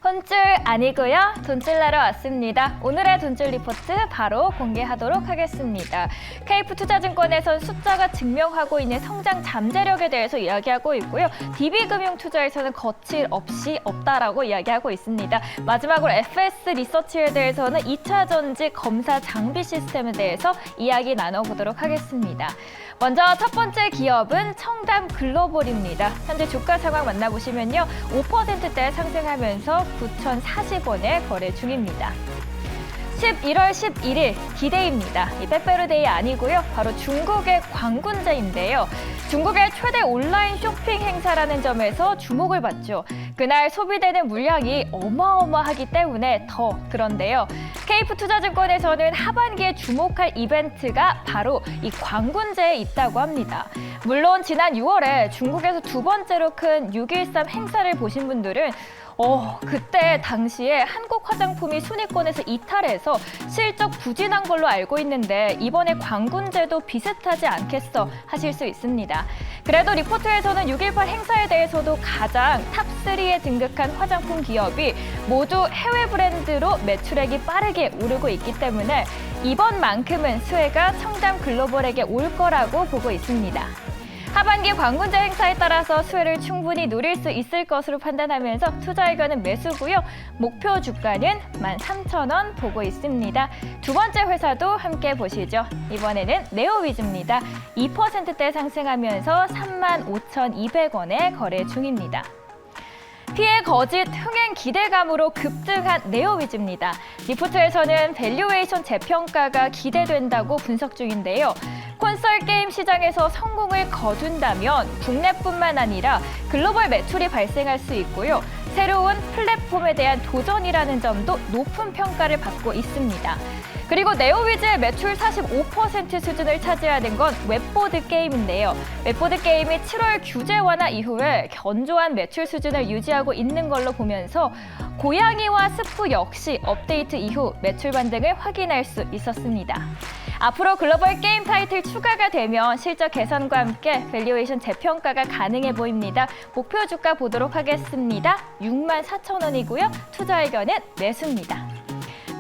혼줄 아니고요. 돈줄나러 왔습니다. 오늘의 돈줄 리포트 바로 공개하도록 하겠습니다. KF투자증권에선 숫자가 증명하고 있는 성장 잠재력에 대해서 이야기하고 있고요. DB금융투자에서는 거칠 없이 없다라고 이야기하고 있습니다. 마지막으로 FS 리서치에 대해서는 2차 전지 검사 장비 시스템에 대해서 이야기 나눠보도록 하겠습니다. 먼저 첫 번째 기업은 청담 글로벌입니다. 현재 주가 상황 만나보시면요. 5%대 상승하면서 9,040원에 거래 중입니다. 11월 11일 디데이입니다. 이 빼빼로데이 아니고요. 바로 중국의 광군제인데요. 중국의 최대 온라인 쇼핑 행사라는 점에서 주목을 받죠. 그날 소비되는 물량이 어마어마하기 때문에 더 그런데요. KF투자증권에서는 하반기에 주목할 이벤트가 바로 이 광군제에 있다고 합니다. 물론 지난 6월에 중국에서 두 번째로 큰 6.13 행사를 보신 분들은 그때 당시에 한국 화장품이 순위권에서 이탈해서 실적 부진한 걸로 알고 있는데 이번에 광군제도 비슷하지 않겠어 하실 수 있습니다. 그래도 리포트에서는 6.18 행사에 대해서도 가장 탑3에 등극한 화장품 기업이 모두 해외 브랜드로 매출액이 빠르게 오르고 있기 때문에 이번만큼은 수혜가 청담 글로벌에게 올 거라고 보고 있습니다. 하반기 광군제 행사에 따라서 수혜를 충분히 누릴 수 있을 것으로 판단하면서 투자 의견은 매수고요. 목표 주가는 13,000원 보고 있습니다. 두 번째 회사도 함께 보시죠. 이번에는 네오위즈입니다. 2%대 상승하면서 35,200원에 거래 중입니다. 피해 거짓 흥행 기대감으로 급등한 네오위즈입니다. 리포트에서는 밸류에이션 재평가가 기대된다고 분석 중인데요. 콘솔 게임 시장에서 성공을 거둔다면 국내뿐만 아니라 글로벌 매출이 발생할 수 있고요. 새로운 플랫폼에 대한 도전이라는 점도 높은 평가를 받고 있습니다. 그리고 네오위즈의 매출 45% 수준을 차지하는 건 웹보드 게임인데요. 웹보드 게임이 7월 규제 완화 이후에 견조한 매출 수준을 유지하고 있는 걸로 보면서 고양이와 스프 역시 업데이트 이후 매출 반등을 확인할 수 있었습니다. 앞으로 글로벌 게임 타이틀 추가가 되면 실적 개선과 함께 밸류에이션 재평가가 가능해 보입니다. 목표 주가 보도록 하겠습니다. 64,000원이고요. 투자 의견은 매수입니다.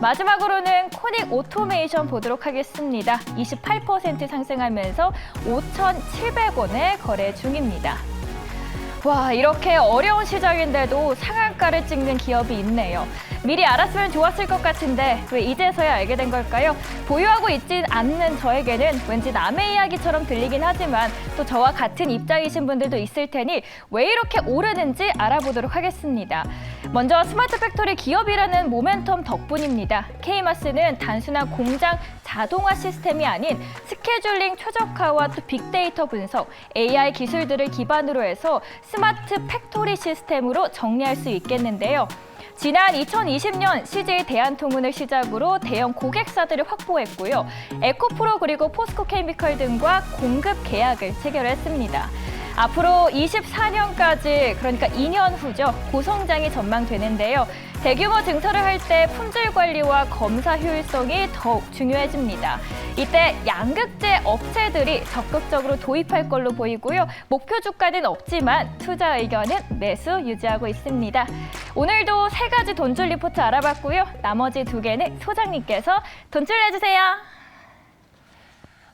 마지막으로는 코닉 오토메이션 보도록 하겠습니다. 28% 상승하면서 5,700원에 거래 중입니다. 와, 이렇게 어려운 시장인데도 상한가를 찍는 기업이 있네요. 미리 알았으면 좋았을 것 같은데 왜 이제서야 알게 된 걸까요? 보유하고 있진 않는 저에게는 왠지 남의 이야기처럼 들리긴 하지만 또 저와 같은 입장이신 분들도 있을 테니 왜 이렇게 오르는지 알아보도록 하겠습니다. 먼저 스마트 팩토리 기업이라는 모멘텀 덕분입니다. K마스는 단순한 공장 자동화 시스템이 아닌 스케줄링 최적화와 또 빅데이터 분석, AI 기술들을 기반으로 해서 스마트 팩토리 시스템으로 정리할 수 있겠는데요. 지난 2020년 CJ 대한통운을 시작으로 대형 고객사들을 확보했고요. 에코프로 그리고 포스코케미컬 등과 공급 계약을 체결했습니다. 앞으로 24년까지 그러니까 2년 후죠. 고성장이 전망되는데요. 대규모 증설을 할 때 품질 관리와 검사 효율성이 더욱 중요해집니다. 이때 양극재 업체들이 적극적으로 도입할 걸로 보이고요. 목표 주가는 없지만 투자 의견은 매수 유지하고 있습니다. 오늘도 3가지 돈줄 리포트 알아봤고요. 나머지 2개는 소장님께서 돈줄 내주세요.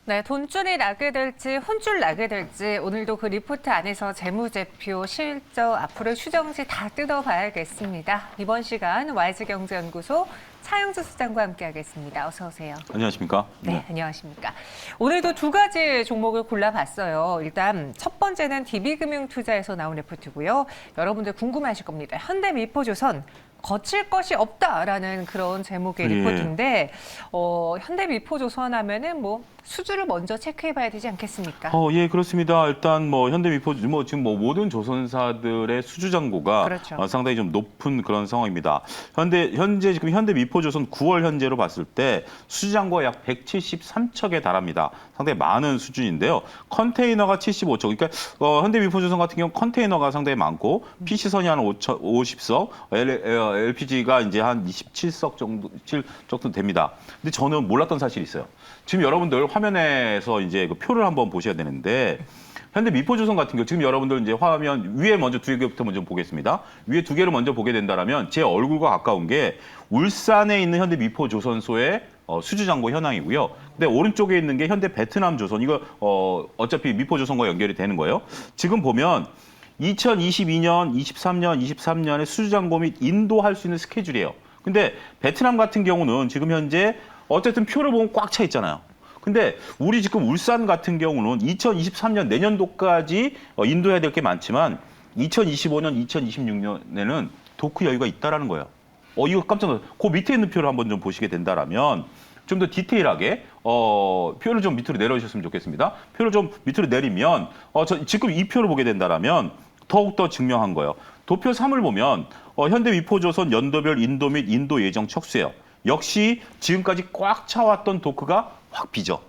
네, 돈줄이 나게 될지 혼줄 나게 될지 오늘도 그 리포트 안에서 재무제표, 실적, 앞으로의 추정치 다 뜯어봐야겠습니다. 이번 시간 YG경제연구소 차영주 수장과 함께하겠습니다. 어서 오세요. 안녕하십니까? 네, 안녕하십니까. 오늘도 2가지 종목을 골라봤어요. 일단 첫 번째는 DB금융투자에서 나온 리포트고요. 여러분들 궁금하실 겁니다. 현대미포조선 거칠 것이 없다라는 그런 제목의 리포트인데 현대미포조선 하면은 뭐 수주를 먼저 체크해봐야 되지 않겠습니까? 예, 그렇습니다. 일단 현대미포 지금 모든 조선사들의 수주 잔고가 그렇죠. 상당히 좀 높은 그런 상황입니다. 현재 지금 현대미포조선 9월 현재로 봤을 때 수주 잔고가 약 173척에 달합니다. 상당히 많은 수준인데요. 컨테이너가 75척. 그러니까 현대미포조선 같은 경우 컨테이너가 상당히 많고 PC선이 한 50석, LPG가 이제 한 27석 정도 됩니다. 근데 저는 몰랐던 사실이 있어요. 지금 여러분들 화면에서 이제 그 표를 한번 보셔야 되는데 현대미포조선 같은 경우 지금 여러분들 이제 화면 위에 먼저 두 개부터 먼저 보겠습니다. 위에 두 개를 먼저 보게 된다면 제 얼굴과 가까운 게 울산에 있는 현대미포조선소의 수주장고 현황이고요. 근데 오른쪽에 있는 게 현대베트남조선 이거 어차피 미포조선과 연결이 되는 거예요. 지금 보면 2022년, 23년, 23년에 수주장고 및 인도할 수 있는 스케줄이에요. 근데 베트남 같은 경우는 지금 현재 어쨌든 표를 보면 꽉 차 있잖아요. 근데 우리 지금 울산 같은 경우는 2023년 내년도까지 인도해야 될 게 많지만 2025년, 2026년에는 도크 여유가 있다라는 거예요. 이거 깜짝 놀랐어요. 그 밑에 있는 표를 한번 좀 보시게 된다라면 좀 더 디테일하게 표를 좀 밑으로 내려주셨으면 좋겠습니다. 표를 좀 밑으로 내리면 지금 이 표를 보게 된다라면 더욱더 증명한 거예요. 도표 3을 보면 현대미포조선 연도별 인도 및 인도 예정 척수예요. 역시 지금까지 꽉 차왔던 도크가 확 비죠.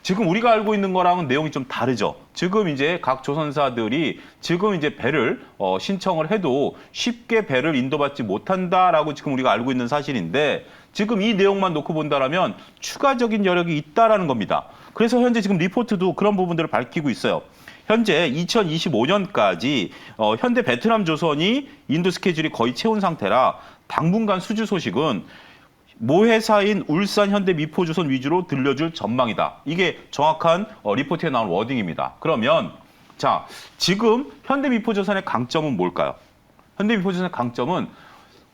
지금 우리가 알고 있는 거랑은 내용이 좀 다르죠. 지금 이제 각 조선사들이 지금 이제 배를 신청을 해도 쉽게 배를 인도받지 못한다라고 지금 우리가 알고 있는 사실인데 지금 이 내용만 놓고 본다라면 추가적인 여력이 있다라는 겁니다. 그래서 현재 지금 리포트도 그런 부분들을 밝히고 있어요. 현재 2025년까지 현대 베트남 조선이 인도 스케줄이 거의 채운 상태라 당분간 수주 소식은 모 회사인 울산 현대 미포조선 위주로 들려줄 전망이다. 이게 정확한 리포트에 나온 워딩입니다. 그러면 자 지금 현대 미포조선의 강점은 뭘까요? 현대 미포조선의 강점은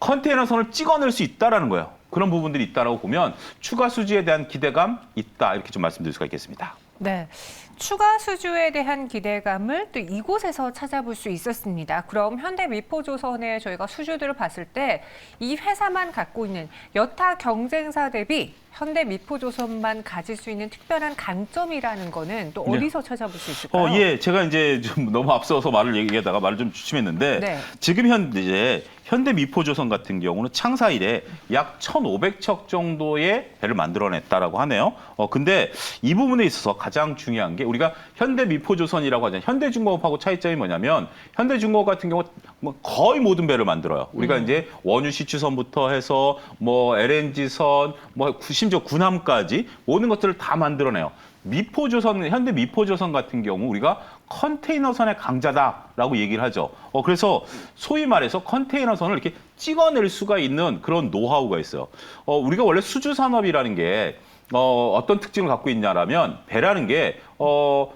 컨테이너선을 찍어낼 수 있다라는 거예요. 그런 부분들이 있다라고 보면 추가 수주에 대한 기대감 있다 이렇게 좀 말씀드릴 수가 있겠습니다. 네. 추가 수주에 대한 기대감을 또 이곳에서 찾아볼 수 있었습니다. 그럼 현대미포조선의 저희가 수주들을 봤을 때 이 회사만 갖고 있는 여타 경쟁사 대비 현대미포조선만 가질 수 있는 특별한 강점이라는 거는 또 어디서 찾아볼 수 있을까요? 예, 제가 이제 좀 너무 앞서서 말을 얘기하다가 말을 좀 주춤했는데 네. 지금 현재 현대미포조선 같은 경우는 창사 이래 약 1,500척 정도의 배를 만들어냈다라고 하네요. 근데 이 부분에 있어서 가장 중요한 게 우리가 현대미포조선이라고 하잖아요. 현대중공업하고 차이점이 뭐냐면 현대중공업 같은 경우 뭐 거의 모든 배를 만들어요. 우리가 이제 원유 시추선부터 해서 뭐 LNG선, 뭐 심지어 군함까지 모든 것들을 다 만들어내요. 미포조선, 현대 미포조선 같은 경우 우리가 컨테이너선의 강자다라고 얘기를 하죠. 그래서 소위 말해서 컨테이너선을 이렇게 찍어낼 수가 있는 그런 노하우가 있어요. 우리가 원래 수주 산업이라는 게 어떤 특징을 갖고 있냐라면 배라는 게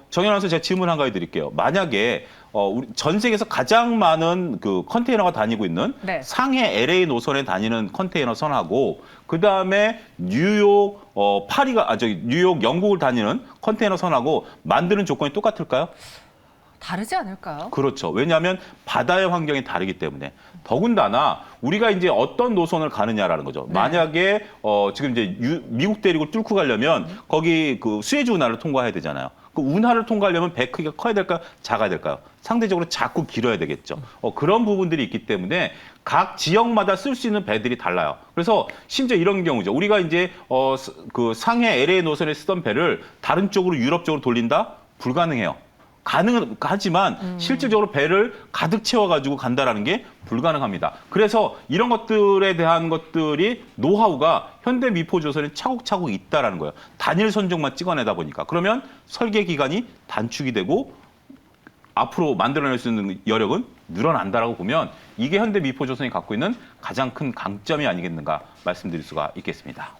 정연아서 제가 질문 한 가지 드릴게요. 만약에 우리 전 세계에서 가장 많은 그 컨테이너가 다니고 있는 네. 상해 LA 노선에 다니는 컨테이너 선하고 그 다음에 뉴욕 뉴욕 영국을 다니는 컨테이너 선하고 만드는 조건이 똑같을까요? 다르지 않을까요? 그렇죠. 왜냐하면 바다의 환경이 다르기 때문에 더군다나 우리가 이제 어떤 노선을 가느냐라는 거죠. 네. 만약에 지금 이제 미국 대륙을 뚫고 가려면 거기 그 수에즈 운하를 통과해야 되잖아요. 그 운하를 통과하려면 배 크기가 커야 될까요? 작아야 될까요? 상대적으로 작고 길어야 되겠죠. 그런 부분들이 있기 때문에 각 지역마다 쓸 수 있는 배들이 달라요. 그래서 심지어 이런 경우죠. 우리가 이제 그 상해 LA 노선에 쓰던 배를 다른 쪽으로 유럽 쪽으로 돌린다? 불가능해요. 가능하지만 실질적으로 배를 가득 채워가지고 간다라는 게 불가능합니다. 그래서 이런 것들에 대한 것들이 노하우가 현대미포조선에 차곡차곡 있다라는 거예요. 단일 선종만 찍어내다 보니까. 그러면 설계 기간이 단축이 되고 앞으로 만들어낼 수 있는 여력은 늘어난다라고 보면 이게 현대미포조선이 갖고 있는 가장 큰 강점이 아니겠는가 말씀드릴 수가 있겠습니다.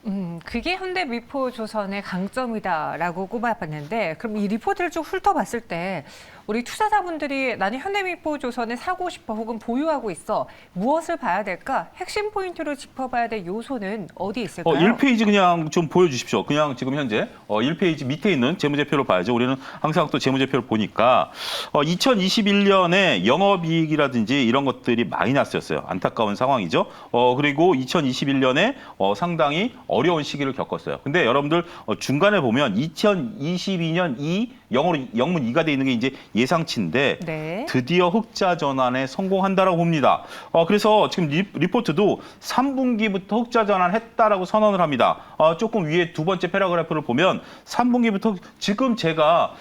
그게 현대미포조선의 강점이다라고 꼽아봤는데 그럼 이 리포트를 쭉 훑어봤을 때 우리 투자자분들이 나는 현대미포조선을 사고 싶어 혹은 보유하고 있어 무엇을 봐야 될까? 핵심 포인트로 짚어봐야 될 요소는 어디 있을까요? 1페이지 그냥 좀 보여주십시오. 그냥 지금 현재 1페이지 밑에 있는 재무제표를 봐야죠. 우리는 항상 또 재무제표를 보니까 2021년에 영업이익이라든지 이런 것들이 마이너스였어요. 안타까운 상황이죠. 그리고 2021년에 상당히 어려운 시기를 겪었어요. 근데 여러분들 중간에 보면 2022년 영문 2가 돼 있는 게 이제 예상치인데 네. 드디어 흑자 전환에 성공한다라고 봅니다. 그래서 지금 리포트도 3분기부터 흑자 전환했다라고 선언을 합니다. 조금 위에 두 번째 패러그래프를 보면 3분기부터 지금 제가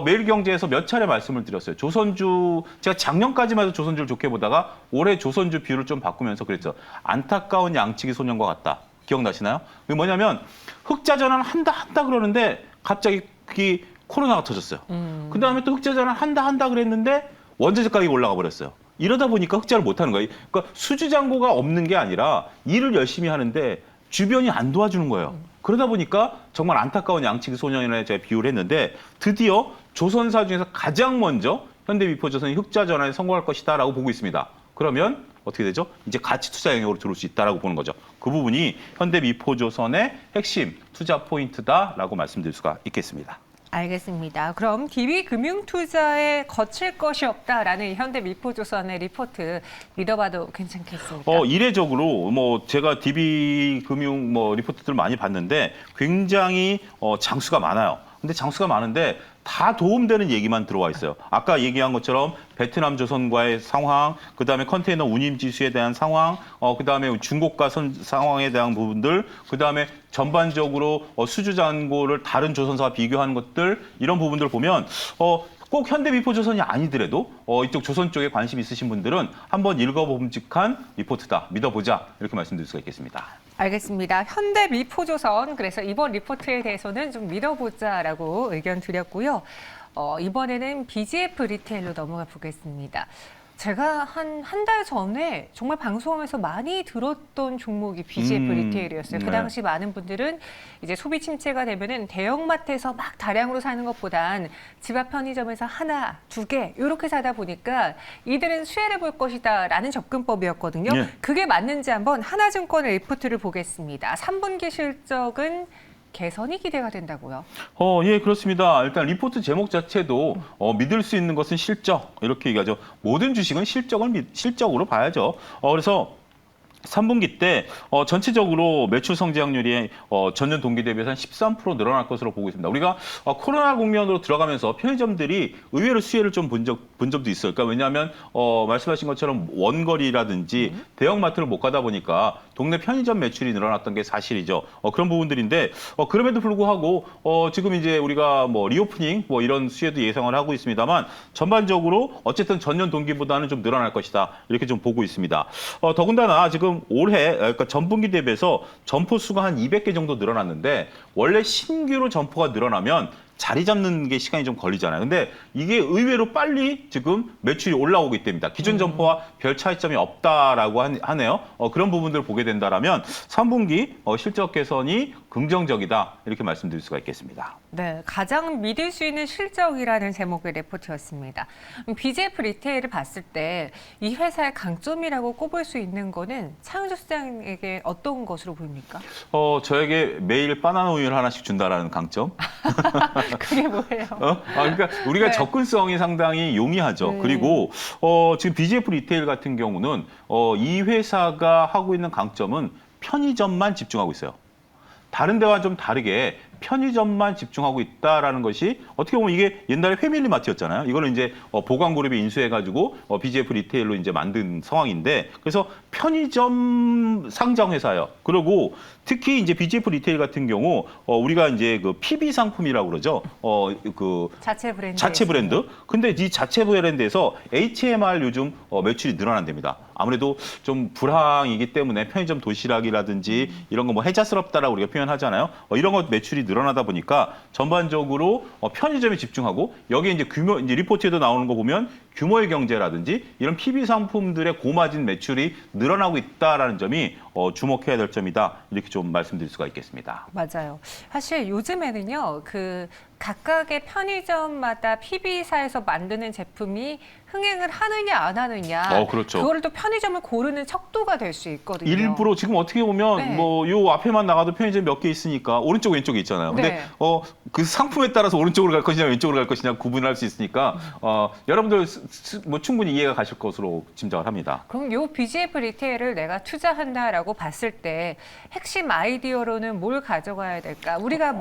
매일경제에서 몇 차례 말씀을 드렸어요. 조선주 제가 작년까지만 해도 조선주를 좋게 보다가 올해 조선주 비율을 좀 바꾸면서 그랬죠. 안타까운 양치기 소년과 같다. 기억나시나요? 그게 뭐냐면 흑자 전환 한다 그러는데 갑자기 코로나가 터졌어요. 그 다음에 또 흑자 전환 한다 그랬는데 원자재 가격이 올라가 버렸어요. 이러다 보니까 흑자를 못 하는 거예요. 그러니까 수주 잔고가 없는 게 아니라 일을 열심히 하는데 주변이 안 도와주는 거예요. 그러다 보니까 정말 안타까운 양치기 소년이라고 제가 비유를 했는데 드디어 조선사 중에서 가장 먼저 현대미포조선이 흑자 전환에 성공할 것이다라고 보고 있습니다. 그러면 어떻게 되죠? 이제 가치 투자 영역으로 들어올 수 있다라고 보는 거죠. 그 부분이 현대미포조선의 핵심 투자 포인트다라고 말씀드릴 수가 있겠습니다. 알겠습니다. 그럼 DB금융투자에 거칠 것이 없다라는 현대미포조선의 리포트 믿어봐도 괜찮겠습니까? 이례적으로 제가 DB금융 리포트들 많이 봤는데 굉장히 장수가 많아요. 근데 장수가 많은데 다 도움되는 얘기만 들어와 있어요. 아까 얘기한 것처럼 베트남 조선과의 상황, 그다음에 컨테이너 운임 지수에 대한 상황, 그다음에 중고가 상황에 대한 부분들, 그다음에 전반적으로 수주 잔고를 다른 조선사와 비교하는 것들 이런 부분들 보면 꼭 현대미포조선이 아니더라도 이쪽 조선 쪽에 관심 있으신 분들은 한번 읽어봄직한 리포트다. 믿어보자. 이렇게 말씀드릴 수가 있겠습니다. 알겠습니다. 현대미포조선 그래서 이번 리포트에 대해서는 좀 믿어보자라고 의견 드렸고요. 이번에는 BGF 리테일로 넘어가 보겠습니다. 제가 한 달 전에 정말 방송하면서 많이 들었던 종목이 BGF 리테일이었어요. 그 네. 당시 많은 분들은 이제 소비 침체가 되면은 대형마트에서 막 다량으로 사는 것보단 집 앞 편의점에서 하나, 두 개 이렇게 사다 보니까 이들은 수혜를 볼 것이다라는 접근법이었거든요. 예. 그게 맞는지 한번 하나증권의 리포트를 보겠습니다. 3분기 실적은 개선이 기대가 된다고요? 예, 그렇습니다. 일단 리포트 제목 자체도 믿을 수 있는 것은 실적 이렇게 얘기하죠. 모든 주식은 실적으로 봐야죠. 그래서 3분기 때 전체적으로 매출 성장률이 전년 동기 대비해서 한 13% 늘어날 것으로 보고 있습니다. 우리가 코로나 국면으로 들어가면서 편의점들이 의외로 수혜를 좀 본 점도 있어요. 그러니까 왜냐하면 말씀하신 것처럼 원거리라든지 대형마트를 못 가다 보니까 동네 편의점 매출이 늘어났던 게 사실이죠. 그런 부분들인데 그럼에도 불구하고 지금 이제 우리가 리오프닝 이런 수혜도 예상을 하고 있습니다만 전반적으로 어쨌든 전년 동기보다는 좀 늘어날 것이다. 이렇게 좀 보고 있습니다. 더군다나 지금 올해 그러니까 전분기 대비해서 점포 수가 한 200개 정도 늘어났는데 원래 신규로 점포가 늘어나면 자리 잡는 게 시간이 좀 걸리잖아요. 근데 이게 의외로 빨리 지금 매출이 올라오고 있답니다. 기존 점포와 별 차이점이 없다라고 하네요. 그런 부분들을 보게 된다라면 3분기 실적 개선이 긍정적이다 이렇게 말씀드릴 수가 있겠습니다. 네, 가장 믿을 수 있는 실적이라는 제목의 레포트였습니다. BGF 리테일을 봤을 때 이 회사의 강점이라고 꼽을 수 있는 거는 차영주 시장에게 어떤 것으로 보입니까? 저에게 매일 바나나 우유를 하나씩 준다라는 강점. 그게 뭐예요? 그러니까 우리가 네. 접근성이 상당히 용이하죠. 그리고 지금 BGF 리테일 같은 경우는 이 회사가 하고 있는 강점은 편의점만 집중하고 있어요. 다른 데와 좀 다르게 편의점만 집중하고 있다라는 것이 어떻게 보면 이게 옛날에 패밀리마트였잖아요. 이거를 이제 보강그룹이 인수해가지고 BGF 리테일로 이제 만든 상황인데 그래서 편의점 상장 회사예요. 그리고 특히 이제 BGF 리테일 같은 경우 우리가 이제 그 PB 상품이라고 그러죠. 그 자체 브랜드. 자체 브랜드. 근데 이 자체 브랜드에서 HMR 요즘 매출이 늘어난답니다. 아무래도 좀 불황이기 때문에 편의점 도시락이라든지 이런 거 해자스럽다라고 우리가 표현하잖아요. 이런 것 매출이 늘어나다 보니까 전반적으로 편의점에 집중하고 여기에 이제 이제 리포트에도 나오는 거 보면 규모의 경제라든지 이런 PB 상품들의 고마진 매출이 늘어나고 있다라는 점이 주목해야 될 점이다. 이렇게 좀 말씀드릴 수가 있겠습니다. 맞아요. 사실 요즘에는요, 그 각각의 편의점마다 PB사에서 만드는 제품이 흥행을 하느냐 안 하느냐, 그렇죠. 그거를 또 편의점을 고르는 척도가 될 수 있거든요. 일부러 지금 어떻게 보면 네. 요 앞에만 나가도 편의점 몇 개 있으니까 오른쪽 왼쪽에 있잖아요. 근데 네. 그 상품에 따라서 오른쪽으로 갈 것이냐 왼쪽으로 갈 것이냐 구분할 수 있으니까 여러분들 충분히 이해가 가실 것으로 짐작을 합니다. 그럼 요 BGF 리테일을 내가 투자한다라고 봤을 때 핵심 아이디어로는 뭘 가져가야 될까? 우리가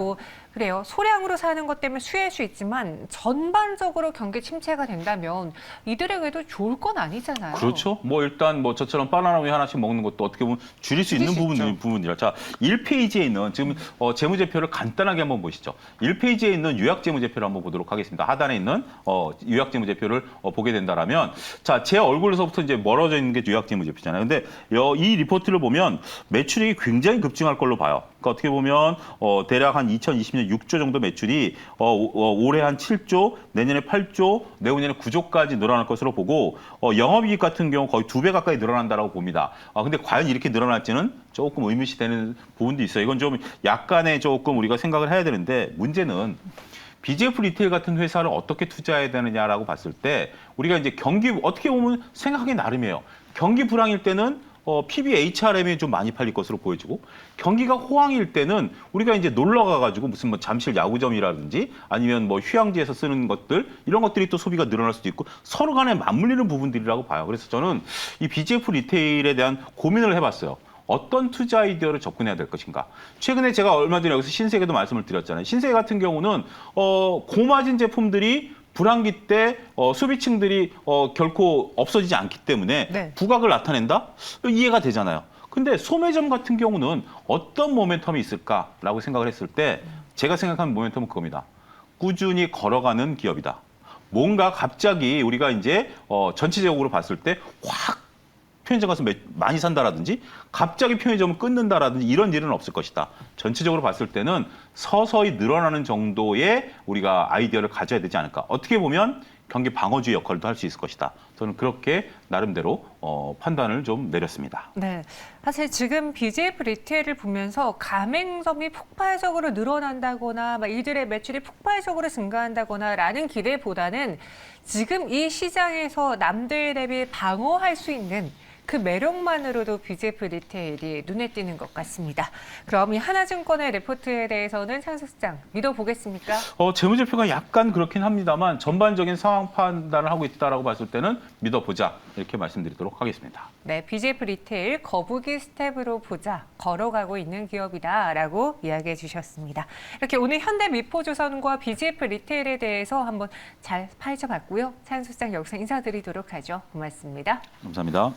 그래요. 소량으로 사는 것 때문에 수혜할 수 있지만 전반적으로 경기 침체가 된다면 이들에게도 좋을 건 아니잖아요. 그렇죠. 일단 저처럼 바나나 우유 하나씩 먹는 것도 어떻게 보면 줄일 수 있는 부분이라. 자, 1페이지에 있는 지금 재무제표를 간단하게 한번 보시죠. 1페이지에 있는 요약재무제표를 한번 보도록 하겠습니다. 하단에 있는 요약재무제표를 보게 된다라면 자, 제 얼굴에서부터 이제 멀어져 있는 게 요약재무제표잖아요. 근데 이 리포트를 보면 매출이 굉장히 급증할 걸로 봐요. 그러니까 어떻게 보면 대략 한 2020년 이제 6조 정도 매출이 올해 한 7조, 내년에 8조, 내후년에 9조까지 늘어날 것으로 보고 영업이익 같은 경우 거의 2배 가까이 늘어난다라고 봅니다. 근데 과연 이렇게 늘어날지는 조금 의문시되는 부분도 있어요. 이건 좀 약간의 조금 우리가 생각을 해야 되는데 문제는 BGF 리테일 같은 회사를 어떻게 투자해야 되느냐라고 봤을 때 우리가 이제 경기 어떻게 보면 생각하기 나름이에요. 경기 불황일 때는 PBHRM이 좀 많이 팔릴 것으로 보여지고 경기가 호황일 때는 우리가 이제 놀러 가가지고 무슨 뭐 잠실 야구점이라든지 아니면 뭐 휴양지에서 쓰는 것들 이런 것들이 또 소비가 늘어날 수도 있고 서로 간에 맞물리는 부분들이라고 봐요. 그래서 저는 이 BGF 리테일에 대한 고민을 해봤어요. 어떤 투자 아이디어를 접근해야 될 것인가. 최근에 제가 얼마 전에 여기서 신세계도 말씀을 드렸잖아요. 신세계 같은 경우는 고마진 제품들이 불황기 때 소비층들이 결코 없어지지 않기 때문에 네. 부각을 나타낸다? 이해가 되잖아요. 근데 소매점 같은 경우는 어떤 모멘텀이 있을까라고 생각을 했을 때 제가 생각하는 모멘텀은 그겁니다. 꾸준히 걸어가는 기업이다. 뭔가 갑자기 우리가 이제 전체적으로 봤을 때 확 편의점 가서 많이 산다라든지 갑자기 편의점을 끊는다라든지 이런 일은 없을 것이다. 전체적으로 봤을 때는 서서히 늘어나는 정도의 우리가 아이디어를 가져야 되지 않을까. 어떻게 보면 경기 방어주의 역할도 할 수 있을 것이다. 저는 그렇게 나름대로 판단을 좀 내렸습니다. 네, 사실 지금 BGF 리테일을 보면서 가맹점이 폭발적으로 늘어난다거나 이들의 매출이 폭발적으로 증가한다거나라는 기대보다는 지금 이 시장에서 남들 대비 방어할 수 있는 그 매력만으로도 BGF 리테일이 눈에 띄는 것 같습니다. 그럼 이 하나증권의 레포트에 대해서는 창수 실장 믿어보겠습니까? 재무제표가 약간 그렇긴 합니다만 전반적인 상황 판단을 하고 있다라고 봤을 때는 믿어보자 이렇게 말씀드리도록 하겠습니다. 네, BGF 리테일 거북이 스텝으로 보자 걸어가고 있는 기업이다라고 이야기해 주셨습니다. 이렇게 오늘 현대미포조선과 BGF 리테일에 대해서 한번 잘 파헤쳐봤고요. 창수 실장 여기서 인사드리도록 하죠. 고맙습니다. 감사합니다.